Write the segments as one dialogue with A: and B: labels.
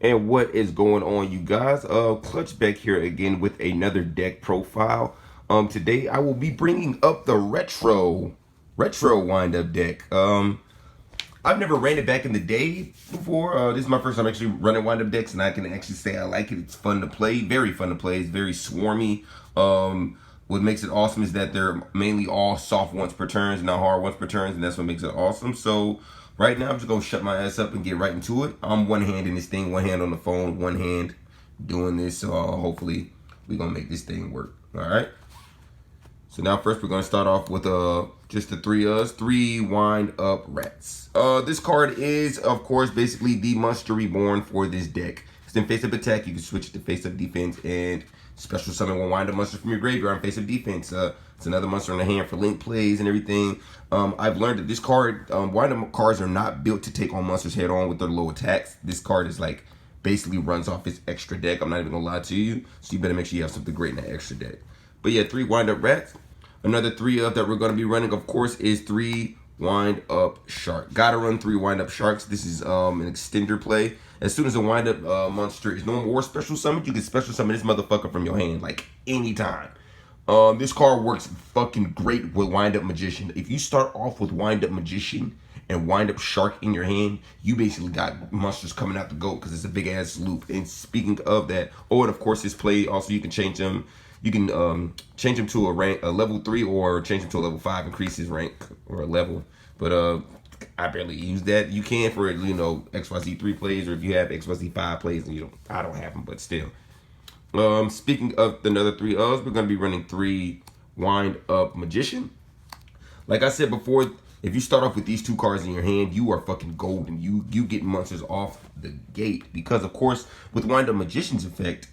A: And what is going on, you guys? Clutch back here again with another deck profile. Today I will be bringing up the retro wind up deck. I've never ran it back in the day before. This is my first time actually running wind up decks, and I can actually say I like it. It's fun to play, very fun to play. It's very swarmy. What makes it awesome is that they're mainly all soft once per turns, not hard once per turns, and that's what makes it awesome. So right now I'm just gonna shut my ass up and get right into it. I'm one hand in this thing, one hand on the phone, one hand doing this. So hopefully we're gonna make this thing work. All right. So now first we're gonna start off with just the three wind up rats. This card is of course basically the monster reborn for this deck. It's in face up attack, you can switch it to face up defense and special summon one wind up monster from your graveyard on face up defense. It's another monster in the hand for link plays and everything. I've learned that this card, wind up cards are not built to take on monsters head on with their low attacks. This card is like basically runs off its extra deck. I'm not even gonna lie to you. So you better make sure you have something great in that extra deck. But yeah, three wind up rats. Another three up that we're going to be running, of course, is three wind up shark. Gotta run three wind up sharks. This is an extender play. As soon as a wind up monster is normal or special summon, you can special summon this motherfucker from your hand like anytime. This card works fucking great with wind up magician. If you start off with wind up magician and wind up shark in your hand, you basically got monsters coming out the goat because it's a big ass loop. And speaking of that, oh, and of course this play also you can change them. You can change him to a level 3 or change him to a level 5, increase his rank or a level. But I barely use that. You can for XYZ 3 plays, or if you have XYZ 5 plays, and I don't have them, but still. Speaking of another three we're gonna be running three wind up magician. Like I said before, if you start off with these two cards in your hand, you are fucking golden. You get monsters off the gate because of course with wind up magician's effect.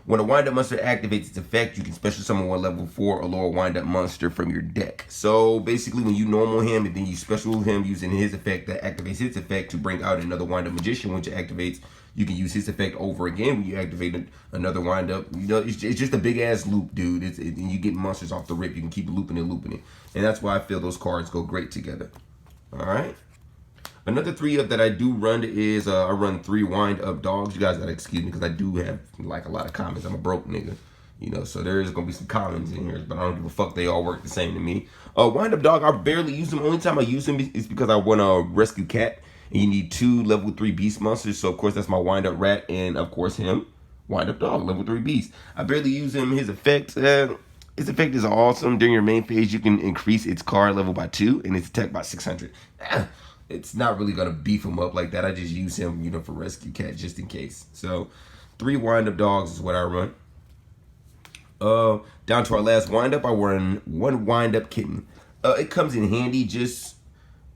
A: When a wind-up monster activates its effect, you can special summon one level 4 or lower wind-up monster from your deck. So basically, when you normal him and then you special him using his effect that activates his effect to bring out another wind-up magician, which activates, you can use his effect over again when you activate another wind-up. It's just a big-ass loop, dude. And you get monsters off the rip. You can keep looping and looping it. And that's why I feel those cards go great together. All right? Another three up that I do run is I run three wind up dogs. You guys gotta excuse me because I do have like a lot of comments. I'm a broke nigga, so there is gonna be some comments in here, but I don't give a fuck. They all work the same to me. Wind up dog, I barely use them. Only time I use them is because I want to rescue cat, and you need two level 3 beast monsters. So of course that's my wind up rat, and of course him, wind up dog, level 3 beast. I barely use him. His effect is awesome. During your main phase, you can increase its card level by 2 and its attack by 600. It's not really gonna beef him up like that. I just use him, for rescue cat just in case. So, three wind up dogs is what I run. Down to our last wind up, I run one wind up kitten. It comes in handy. Just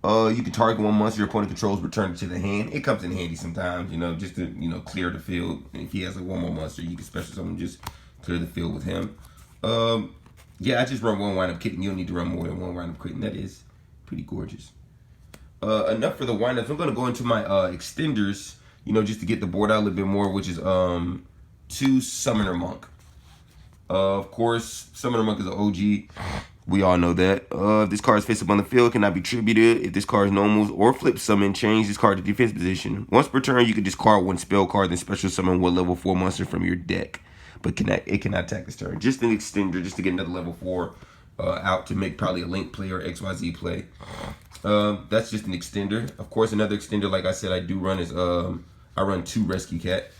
A: you can target one monster your opponent controls, return it to the hand. It comes in handy sometimes, just to clear the field. And if he has one more monster, you can special summon just clear the field with him. Yeah, I just run one wind up kitten. You don't need to run more than one wind up kitten. That is pretty gorgeous. Enough for the windups. I'm gonna go into my extenders, just to get the board out a little bit more, which is two Summoner Monk. Of course, Summoner Monk is an OG. We all know that. If this card is face up on the field, it cannot be tributed. If this card is normals or flip summon, change this card to defense position. Once per turn, you can discard one spell card, then special summon one level 4 monster from your deck. But it cannot attack this turn. Just an extender, just to get another level 4 out to make probably a link play or XYZ play. That's just an extender. Of course, another extender, like I said, I do run is I run two rescue cat,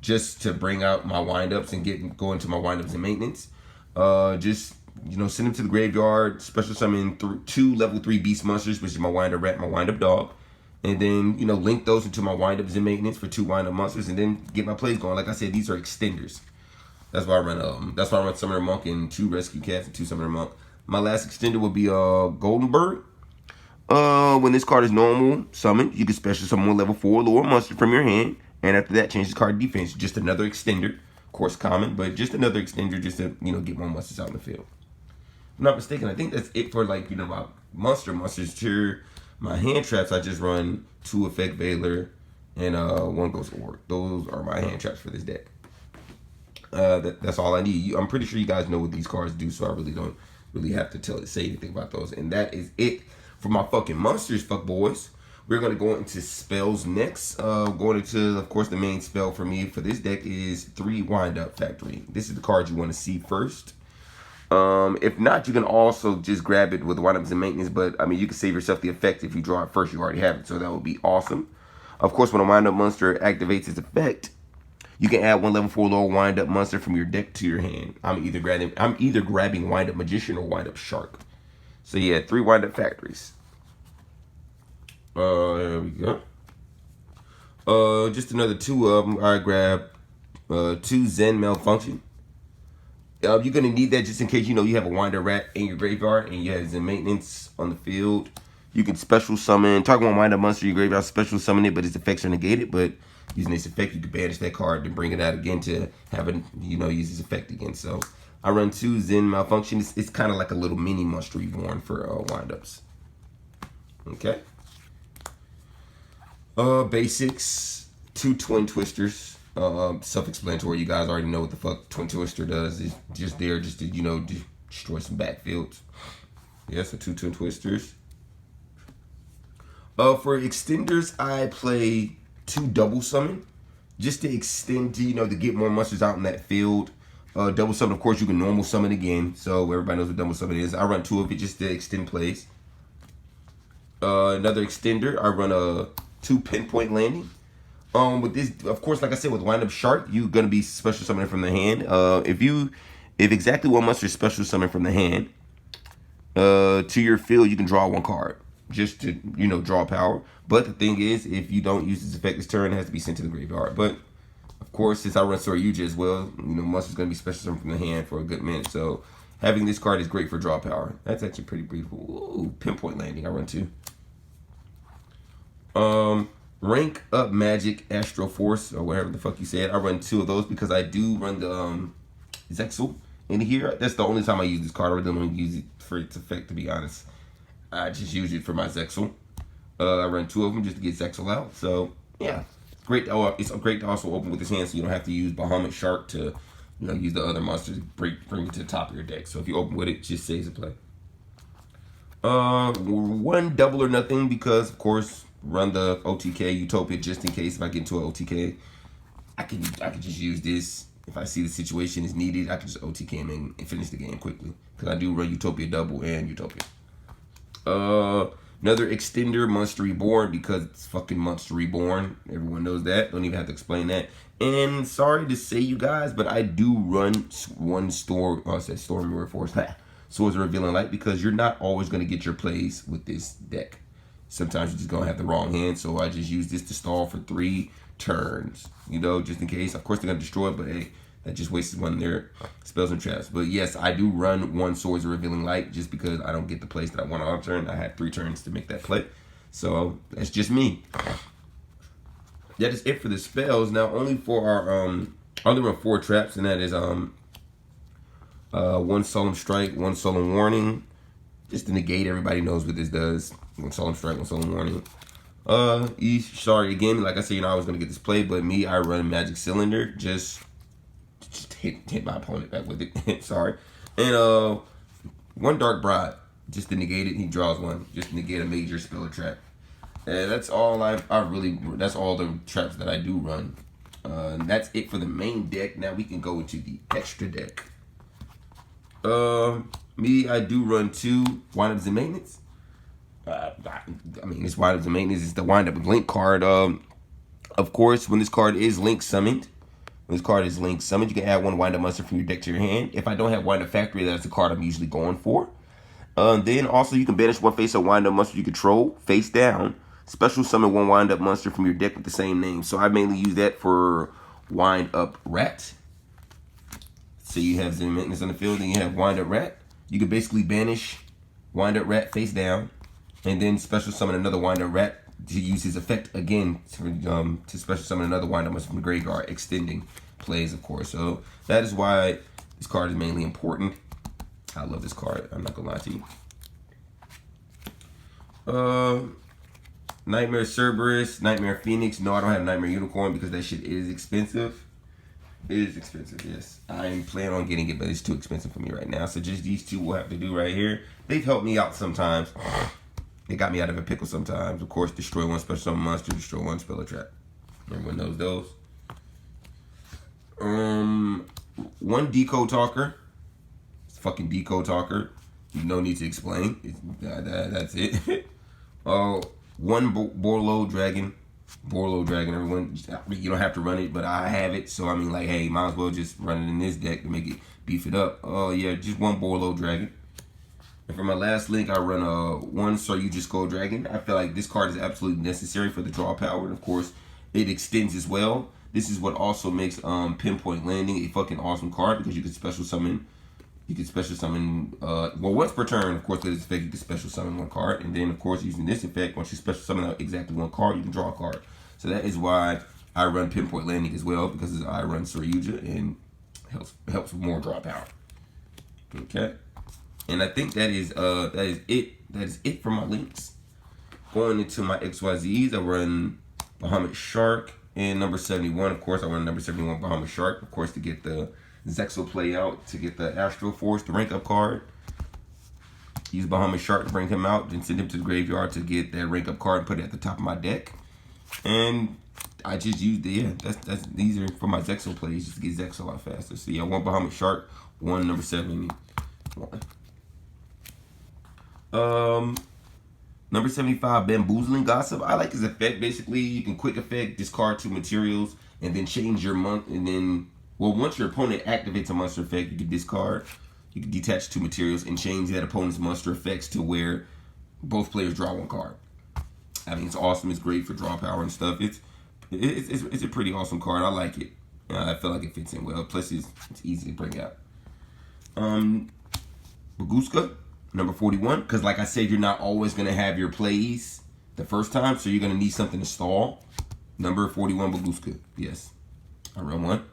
A: just to bring out my windups and go into my windups and maintenance. Just send them to the graveyard, special summon two level 3 beast monsters, which is my wind up rat, my wind up dog, and then link those into my windups and maintenance for two wind up monsters, and then get my plays going. Like I said, these are extenders. That's why I run. That's why I run Summoner Monk and two rescue cats and two Summoner Monk. My last extender will be Golden Bird. When this card is normal summoned, you can special summon one level 4 lower monster from your hand, and after that, change this card to defense. Just another extender, of course, common, but just another extender, just to get more monsters out in the field. If I'm not mistaken, I think that's it for my monsters. To my hand traps, I just run two Effect Veiler and one Ghost Orb. Those are my hand traps for this deck. That's all I need. I'm pretty sure you guys know what these cards do, so I really don't have to say anything about those. And that is it for my fucking monsters, fuck boys. We're going to go into spells next. Going into, of course, the main spell for me for this deck is 3 Wind Up Factory. This is the card you want to see first. If not, you can also just grab it with Wind Ups and Maintenance, but I mean, you can save yourself the effect if you draw it first. You already have it, so that would be awesome. Of course, when a Wind Up monster activates its effect, you can add 1 level 4 lower Wind Up monster from your deck to your hand. I'm either grabbing Wind Up Magician or Wind Up Shark. So yeah, 3 Wind Up Factories. There we go. Just another 2 of them. I grab 2 Zen Malfunction. You're gonna need that just in case you have a Wind Up Rat in your graveyard and you have Zen Maintenance on the field. You can special summon. Talking about Wind Up monster, your graveyard special summon it, but its effects are negated. But using this effect, you can banish that card and bring it out again to have it, use this effect again. So I run 2 Zen Malfunction. It's kind of like a little mini Monster Reborn for Wind Ups. Okay. Basics, 2 Twin Twisters. Self-explanatory. You guys already know what the fuck Twin Twister does. It's just there just to, destroy some backfields. Yeah, so 2 Twin Twisters. For extenders, I play 2 Double Summon. Just to extend to, to get more monsters out in that field. Double Summon, of course, you can normal summon again. So everybody knows what Double Summon is. I run 2 of it just to extend plays. Another extender, I run a 2 Pinpoint Landing. With this, of course, like I said, with Wind Up Shark, you're gonna be special summoning from the hand. If exactly one monster is special summoned from the hand to your field, you can draw 1 card just to draw power. But the thing is, if you don't use this effect this turn, it has to be sent to the graveyard. But of course, since I run Soryuja as well, monster's gonna be special summoned from the hand for a good minute. So having this card is great for draw power. That's actually pretty beautiful. Ooh, Pinpoint Landing, I run 2. Rank Up Magic Astral Force, or whatever the fuck you said. I run 2 of those because I do run the Zexal in here. That's the only time I use this card. I really don't use it for its effect, to be honest. I just use it for my Zexal. I run 2 of them just to get Zexal out. So yeah, great. It's great to also open with this hand, so you don't have to use Bahamut Shark to use the other monsters to bring it to the top of your deck. So if you open with it, just saves a play. 1 Double or Nothing because, of course, run the OTK Utopia just in case if I get into an OTK. I can just use this. If I see the situation is needed, I can just OTK him and finish the game quickly. Because I do run Utopia Double and Utopia. Another extender, Monster Reborn, because it's fucking Monster Reborn. Everyone knows that. Don't even have to explain that. And sorry to say, you guys, but I do run 1 Storm Mirror Force. Swords of Revealing Light, because you're not always going to get your plays with this deck. Sometimes you're just going to have the wrong hand, so I just use this to stall for 3 turns, just in case. Of course, they're going to destroy it, but hey, that just wastes 1 of their spells and traps. But yes, I do run 1 Swords of Revealing Light just because I don't get the plays that I want on turn. I had 3 turns to make that play. So that's just me. That is it for the spells. Now, only for our, I only run 4 traps, and that is, 1 Solemn Strike, 1 Solemn Warning. Just to negate, everybody knows what this does. 1 Solemn Strike, 1 Solemn Warning. Sorry again, like I said, I was gonna get this play, but me, I run Magic Cylinder. Just hit my opponent back with it. Sorry. And 1 Dark Bride. Just to negate it, he draws 1. Just to negate a major spell or trap. And that's all that's all the traps that I do run. And that's it for the main deck. Now we can go into the extra deck. Me, I do run 2 Wind Ups and Maintenance. This Wind Ups and Maintenance is the Wind Up Link card. Of course, when this card is Link summoned, you can add 1 Wind Up monster from your deck to your hand. If I don't have Wind Up Factory, that's the card I'm usually going for. Then also you can banish 1 face-up Wind Up monster you control face down. Special summon 1 Wind Up monster from your deck with the same name. So I mainly use that for Wind Up Rat. So you have Zen Maintenance on the field, and you have Wind Up Rat. You can basically banish Wind Up Rat face down, and then special summon another Wind Up Rat to use his effect again to special summon another Wind Up monster from the graveyard, extending plays, of course. So that is why this card is mainly important. I love this card. I'm not gonna lie to you. Nightmare Cerberus, Nightmare Phoenix. No, I don't have Nightmare Unicorn because that shit is expensive. It is expensive, yes. I'm planning on getting it, but it's too expensive for me right now. So just these 2 will have to do right here. They've helped me out sometimes. It got me out of a pickle sometimes. Of course, destroy one special summon monster, destroy one spell or trap. Everyone knows those. One decode talker. It's fucking decode talker. No need to explain. That's it. One Borlo dragon. Borlo dragon. Everyone, you don't have to run it, but I have it. So I mean, like, hey, might as well just run it in this deck to make it beef it up. Oh yeah, just one Borlo dragon. And for my last link, I run one Saryuja Skull Dragon. I feel like this card is absolutely necessary for the draw power. And of course, it extends as well. This is what also makes Pinpoint Landing a fucking awesome card, because you can special summon. You can special summon, well, once per turn, of course, with this effect, you can special summon one card. And then, of course, using this effect, once you special summon out exactly one card, you can draw a card. So that is why I run Pinpoint Landing as well, because I run Saryuja and helps with more draw power. Okay. And I think that is it. That is it for my links. Going into my XYZs, I run Bahamut Shark and number 71. Of course, I run number 71 Bahamut Shark, of course, to get the Zexal play out, to get the Astral Force, the rank up card. Use Bahamut Shark to bring him out, then send him to the graveyard to get that rank up card and put it at the top of my deck. And I just used these are for my Zexal plays, just to get Zexal out faster. So yeah, one Bahamut Shark, one number 71. Number 75, Bamboozling Gossip. I like his effect. Basically, you can quick effect, discard 2 materials, and then change your and then, well, once your opponent activates a monster effect, you can discard, you can detach 2 materials and change that opponent's monster effects to where both players draw 1 card. I mean, it's awesome. It's great for draw power and stuff. It's a pretty awesome card. I like it. I feel like it fits in well. Plus, it's easy to bring out. Baguska, number 41, because like I said, you're not always going to have your plays the first time, so you're going to need something to stall. Number 41, Baguska. Yes, I run one.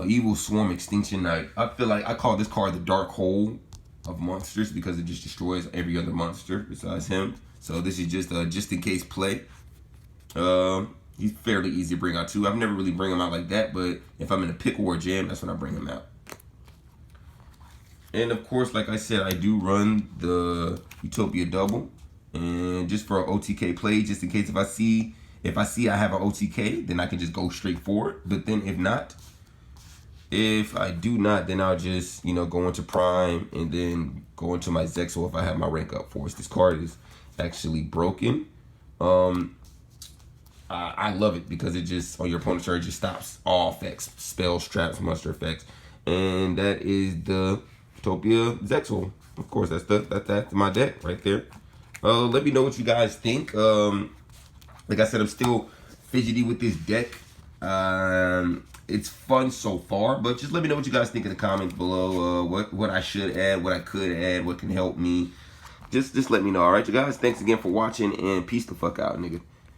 A: Evil Swarm Extinction Knight. I feel like I call this card the dark hole of monsters because it just destroys every other monster besides him. So this is just in case play. He's fairly easy to bring out too. I've never really bring him out like that, but if I'm in a pickle or a jam, that's when I bring him out. And of course, like I said, I do run the Utopia double, and just for an OTK play, just in case if I see I have an OTK, then I can just go straight forward. But then if I do not, then I'll just, go into Prime and then go into my Zexal if I have my rank up force. This card is actually broken. I love it because it just, on your opponent's turn, just stops all effects, spells, traps, monster effects. And that is the Utopia Zexal. Of course, that's my deck right there. Let me know what you guys think. Like I said, I'm still fidgety with this deck. It's fun so far, but just let me know what you guys think in the comments below. What I should add, what I could add, what can help me. Just let me know, all right, you guys? Thanks again for watching, and peace the fuck out, nigga.